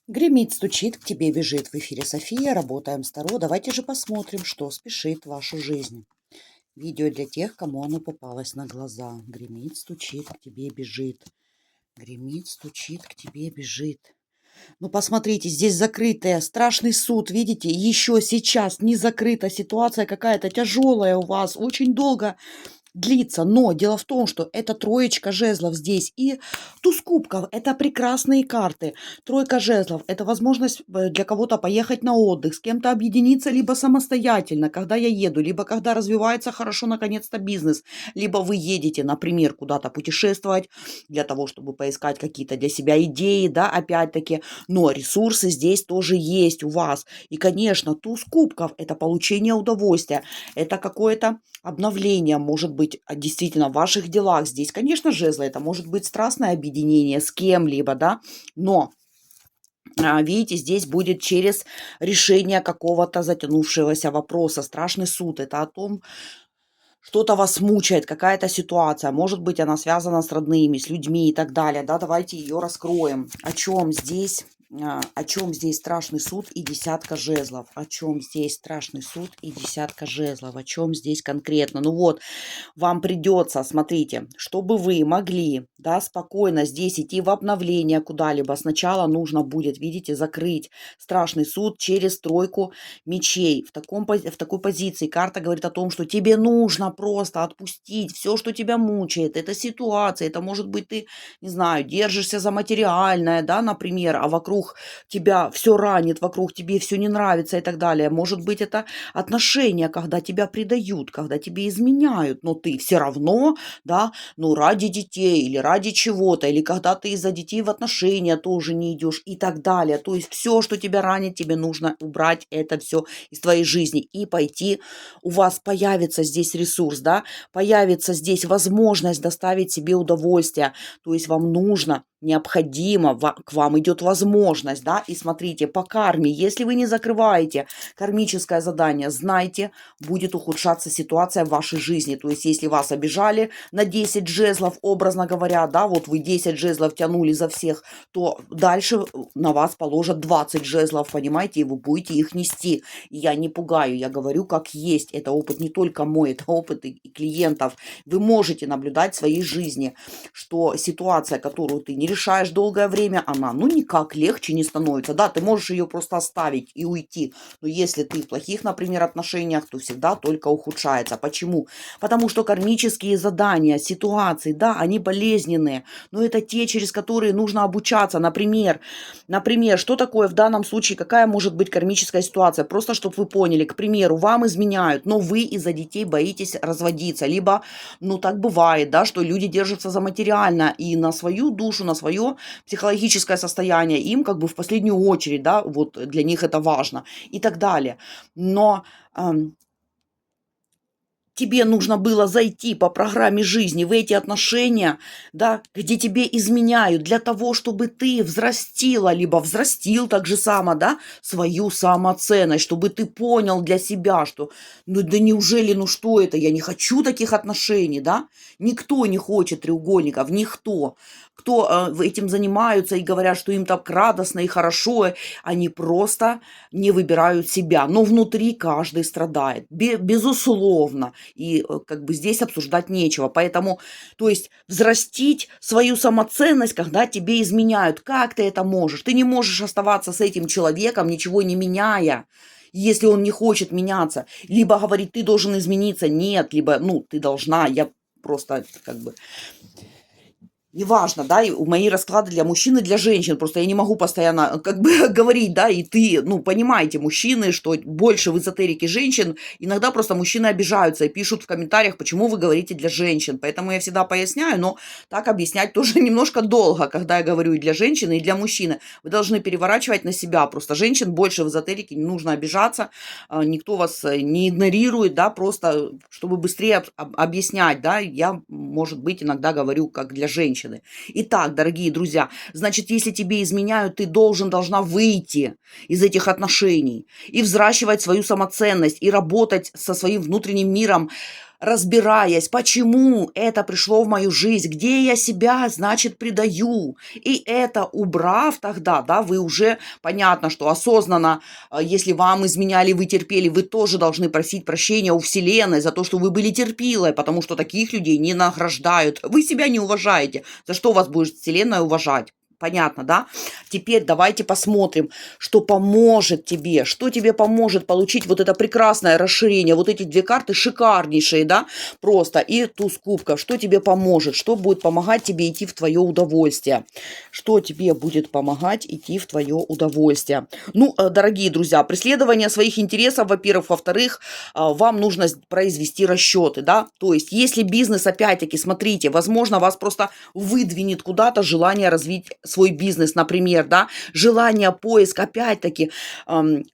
Гремит, стучит, к тебе бежит. В эфире София, работаем с Таро. Давайте же посмотрим, что спешит в вашу жизнь. Видео для тех, кому оно попалось на глаза. Гремит, стучит, к тебе бежит. Гремит, стучит, к тебе бежит. Ну, посмотрите, здесь закрытая, страшный суд, видите? Еще сейчас не закрыта ситуация какая-то тяжелая у вас. Очень долго длится, но дело в том, что это троечка жезлов здесь и туз кубков. Это прекрасные карты. Тройка жезлов – это возможность для кого-то поехать на отдых, с кем-то объединиться, либо самостоятельно, когда я еду, либо когда развивается хорошо наконец-то бизнес, либо вы едете, например, куда-то путешествовать для того, чтобы поискать какие-то для себя идеи, да, опять-таки, но ресурсы здесь тоже есть у вас. И, конечно, туз кубков – это получение удовольствия, это какое-то обновление, может быть, действительно в ваших делах. Здесь, конечно, жезлы, это может быть страстное объединение с кем-либо, да, но видите, здесь будет через решение какого-то затянувшегося вопроса. Страшный суд – это о том, что-то вас мучает, какая-то ситуация. Может быть, она связана с родными, с людьми и так далее. Да, давайте ее раскроем. О чем здесь страшный суд и десятка жезлов? О чем здесь страшный суд и десятка жезлов? О чем здесь конкретно? Ну вот, вам придется, смотрите, чтобы вы могли, да, спокойно здесь идти в обновление куда-либо, сначала нужно будет, видите, закрыть страшный суд через тройку мечей. В такой позиции карта говорит о том, что тебе нужно просто отпустить все, что тебя мучает. Это ситуация, это может быть ты, не знаю, держишься за материальное, да, например, а вокруг тебя все ранит, вокруг тебе все не нравится и так далее. Может быть, это отношения, когда тебя предают, когда тебе изменяют, но ты все равно, да, ну, ради детей или ради чего-то, или когда ты из-за детей в отношения тоже не идешь и так далее. То есть все, что тебя ранит, тебе нужно убрать это все из твоей жизни и пойти. У вас появится здесь ресурс, да, появится здесь возможность доставить себе удовольствие. То есть вам нужно, необходимо, к вам идет возможность, да, и смотрите, по карме, если вы не закрываете кармическое задание, знайте, будет ухудшаться ситуация в вашей жизни. То есть, если вас обижали на 10 жезлов, образно говоря, да, вот вы 10 жезлов тянули за всех, то дальше на вас положат 20 жезлов, понимаете, и вы будете их нести. И я не пугаю, я говорю, как есть. Это опыт не только мой, это опыт и клиентов. Вы можете наблюдать в своей жизни, что ситуация, которую ты не решаешь долгое время, она, ну, никак легче не становится. Да, ты можешь ее просто оставить и уйти. Но если ты в плохих, например, отношениях, то всегда только ухудшается. Почему? Потому что кармические задания, ситуации, да, они болезненные. Но это те, через которые нужно обучаться. Например, что такое в данном случае, какая может быть кармическая ситуация? Просто, чтобы вы поняли, к примеру, вам изменяют, но вы из-за детей боитесь разводиться. Либо, ну, так бывает, да, что люди держатся за материально и на свою душу, на свое психологическое состояние. Им как бы в последнюю очередь, да, вот для них это важно и так далее. Но тебе нужно было зайти по программе жизни в эти отношения, да, где тебе изменяют, для того, чтобы ты взрастила, либо взрастил так же само, да, свою самоценность, чтобы ты понял для себя, что, ну да неужели, ну что это, я не хочу таких отношений, да, никто не хочет треугольников, никто. Кто этим занимаются и говорят, что им так радостно и хорошо, они просто не выбирают себя. Но внутри каждый страдает, безусловно. И как бы здесь обсуждать нечего. Поэтому, то есть, взрастить свою самоценность, когда тебе изменяют. Как ты это можешь? Ты не можешь оставаться с этим человеком, ничего не меняя, если он не хочет меняться. Либо говорит, ты должен измениться. Нет, либо, ну, ты должна. Я просто как бы... Неважно, да, и мои расклады для мужчин и для женщин. Просто я не могу постоянно как бы говорить, да, и ты, ну, понимаете, мужчины, что больше в эзотерике женщин. Иногда просто мужчины обижаются и пишут в комментариях, почему вы говорите для женщин. Поэтому я всегда поясняю, но так объяснять тоже немножко долго, когда я говорю и для женщины, и для мужчины. Вы должны переворачивать на себя. Просто женщин больше в эзотерике, не нужно обижаться, никто вас не игнорирует, да, просто чтобы быстрее объяснять, да, я, может быть, иногда говорю как для женщин. Итак, дорогие друзья, значит, если тебе изменяют, ты должна выйти из этих отношений и взращивать свою самоценность, и работать со своим внутренним миром, разбираясь, почему это пришло в мою жизнь, где я себя, значит, предаю. И это убрав тогда, да, вы уже, понятно, что осознанно, если вам изменяли, вы терпели, вы тоже должны просить прощения у Вселенной за то, что вы были терпилой, потому что таких людей не награждают. Вы себя не уважаете. За что вас будет Вселенная уважать? Понятно, да? Теперь давайте посмотрим, что поможет тебе, что тебе поможет получить вот это прекрасное расширение. Вот эти две карты шикарнейшие, да, просто. И туз кубков, что тебе поможет, что будет помогать тебе идти в твое удовольствие. Что тебе будет помогать идти в твое удовольствие. Ну, дорогие друзья, преследование своих интересов, во-первых. Во-вторых, вам нужно произвести расчеты, да. То есть, если бизнес, опять-таки, смотрите, возможно, вас просто выдвинет куда-то желание развить свой бизнес, например, да, желание, поиск, опять-таки,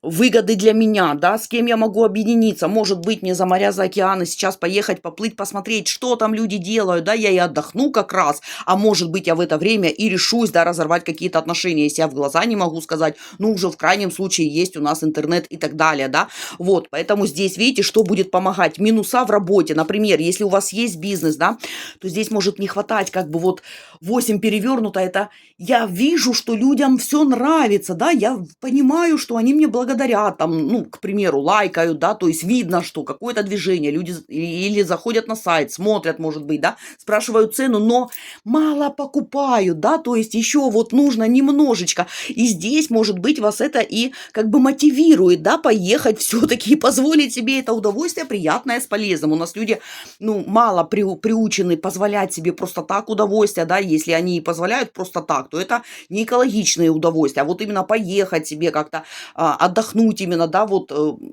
выгоды для меня, да, с кем я могу объединиться, может быть, мне за моря, за океаны сейчас поехать, поплыть, посмотреть, что там люди делают, да, я и отдохну как раз, а может быть, я в это время и решусь, да, разорвать какие-то отношения, если я в глаза не могу сказать, ну, уже в крайнем случае есть у нас интернет и так далее, да, вот, поэтому здесь, видите, что будет помогать, минуса в работе, например, если у вас есть бизнес, да, то здесь может не хватать, как бы вот 8 перевернуто, это я вижу, что людям все нравится, да, я понимаю, что они мне благодарят, там, ну, к примеру, лайкают, да, то есть видно, что какое-то движение, люди или заходят на сайт, смотрят, может быть, да, спрашивают цену, но мало покупают, да, то есть еще вот нужно немножечко, и здесь, может быть, вас это и как бы мотивирует, да, поехать все-таки и позволить себе это удовольствие приятное с полезным. У нас люди, ну, мало приучены позволять себе просто так удовольствие, да, если они позволяют просто так, то это не экологичные удовольствия, а вот именно поехать себе как-то, отдохнуть именно, да, вот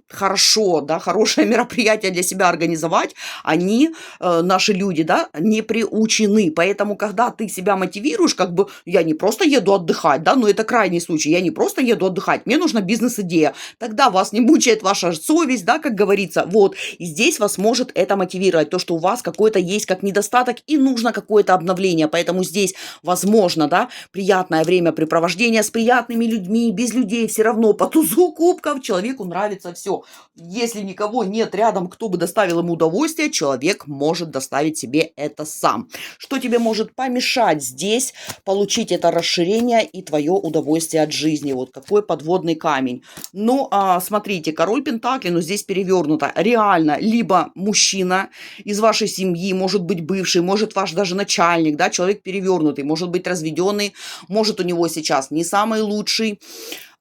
хорошо, да, хорошее мероприятие для себя организовать, они, наши люди, да, не приучены. Поэтому, когда ты себя мотивируешь, как бы, я не просто еду отдыхать, да, но это крайний случай, я не просто еду отдыхать, мне нужна бизнес-идея, тогда вас не мучает ваша совесть, да, как говорится, вот, и здесь вас может это мотивировать, то, что у вас какой-то есть как недостаток и нужно какое-то обновление, поэтому здесь, возможно, да, приятное времяпрепровождение с приятными людьми, без людей, все равно по тузу кубков человеку нравится все. Если никого нет рядом, кто бы доставил ему удовольствие, человек может доставить себе это сам. Что тебе может помешать здесь получить это расширение и твое удовольствие от жизни? Вот какой подводный камень. Ну, смотрите, король Пентаклей, но здесь перевернуто. Реально, либо мужчина из вашей семьи, может быть бывший, может ваш даже начальник, да, человек перевернутый, может быть разведенный, может у него сейчас не самый лучший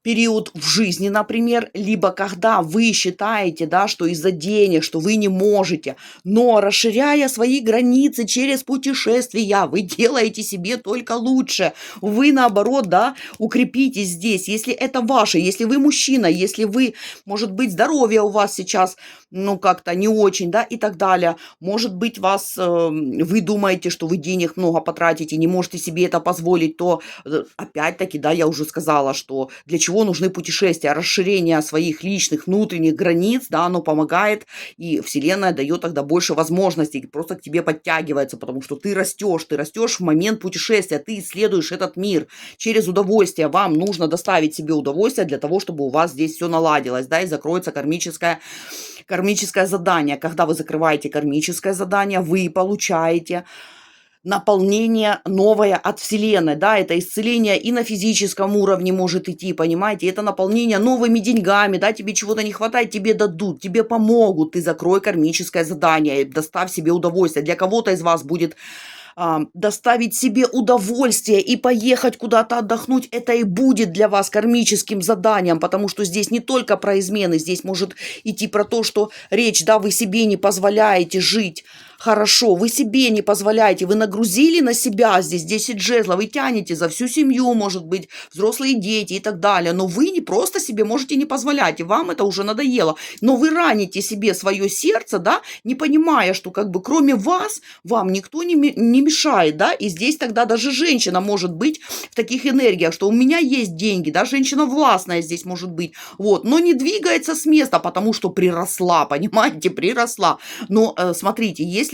период в жизни, например, либо когда вы считаете, да, что из-за денег, что вы не можете, но расширяя свои границы через путешествия, вы делаете себе только лучше. Вы, наоборот, да, укрепитесь здесь. Если это ваше, если вы мужчина, если вы, может быть, здоровье у вас сейчас, ну, как-то не очень, да, и так далее. Может быть, вы думаете, что вы денег много потратите, не можете себе это позволить, то, опять-таки, да, я уже сказала, что для чего нужны путешествия, расширение своих личных внутренних границ, да, оно помогает, и Вселенная дает тогда больше возможностей, просто к тебе подтягивается, потому что ты растешь в момент путешествия, ты исследуешь этот мир через удовольствие, вам нужно доставить себе удовольствие для того, чтобы у вас здесь все наладилось, да, и закроется кармическое задание. Когда вы закрываете кармическое задание, вы получаете наполнение новое от Вселенной, да, это исцеление и на физическом уровне может идти, понимаете, это наполнение новыми деньгами, да, тебе чего-то не хватает, тебе дадут, тебе помогут, ты закрой кармическое задание, доставь себе удовольствие, для кого-то из вас будет доставить себе удовольствие и поехать куда-то отдохнуть, это и будет для вас кармическим заданием, потому что здесь не только про измены, здесь может идти про то, что речь, да, вы себе не позволяете жить хорошо, вы себе не позволяете, вы нагрузили на себя здесь 10 жезлов, вы тянете за всю семью, может быть, взрослые дети и так далее, но вы не просто себе можете не позволять, и вам это уже надоело, но вы раните себе свое сердце, да, не понимая, что как бы кроме вас, вам никто не мешает, да, и здесь тогда даже женщина может быть в таких энергиях, что у меня есть деньги, да, женщина властная здесь может быть, вот, но не двигается с места, потому что приросла, понимаете, приросла, но смотрите, если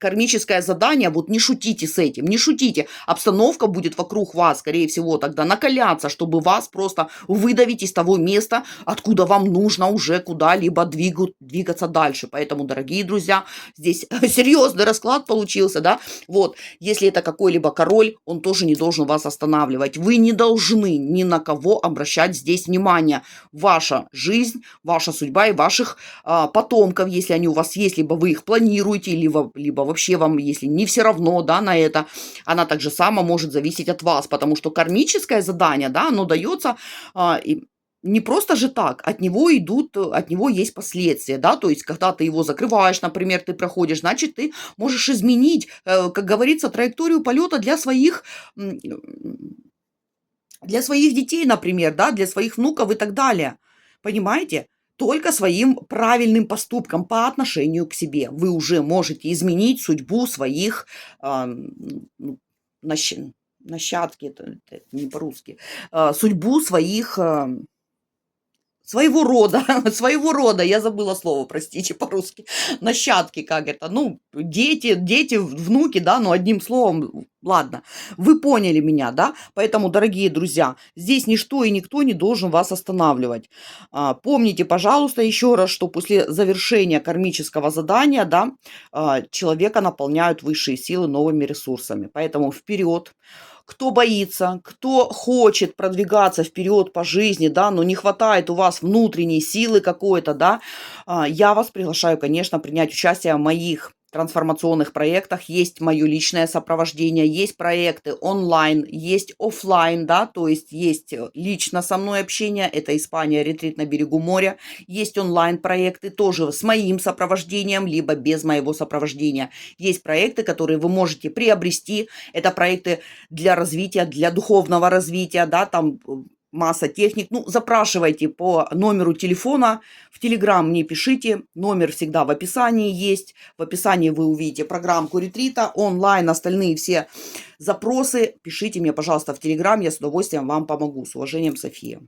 кармическое задание, вот не шутите с этим, не шутите. Обстановка будет вокруг вас, скорее всего, тогда накаляться, чтобы вас просто выдавить из того места, откуда вам нужно уже куда-либо двигаться дальше. Поэтому, дорогие друзья, здесь серьезный расклад получился, да. Вот, если это какой-либо король, он тоже не должен вас останавливать. Вы не должны ни на кого обращать здесь внимание. Ваша жизнь, ваша судьба и ваших потомков, если они у вас есть, либо вы их планируете, либо вообще вам, если не все равно, да, на это, она так же само может зависеть от вас, потому что кармическое задание, да, оно дается не просто же так, от него есть последствия, да, то есть, когда ты его закрываешь, например, ты проходишь, значит, ты можешь изменить, как говорится, траекторию полета для своих детей, например, да, для своих внуков и так далее, понимаете? Только своим правильным поступком по отношению к себе вы уже можете изменить судьбу своих нащадки, это не по-русски, судьбу своего рода, я забыла слово, простите, по-русски, нащадки, как это, ну, дети, внуки, да, ну, одним словом, ладно, вы поняли меня, да, поэтому, дорогие друзья, здесь ничто и никто не должен вас останавливать. Помните, пожалуйста, еще раз, что после завершения кармического задания, да, человека наполняют высшие силы новыми ресурсами, поэтому вперед. Кто боится, кто хочет продвигаться вперед по жизни, да, но не хватает у вас внутренней силы какой-то, да, я вас приглашаю, конечно, принять участие в моих трансформационных проектах. Есть мое личное сопровождение, есть проекты онлайн, есть офлайн, да, то есть лично со мной общение, это Испания, ретрит на берегу моря, есть онлайн проекты тоже с моим сопровождением, либо без моего сопровождения. Есть проекты, которые вы можете приобрести, это проекты для развития, для духовного развития, да, там масса техник. Ну, запрашивайте по номеру телефона, в Телеграм мне пишите, номер всегда в описании есть. В описании вы увидите программку ретрита, онлайн, остальные все запросы. Пишите мне, пожалуйста, в Телеграм, я с удовольствием вам помогу. С уважением, София.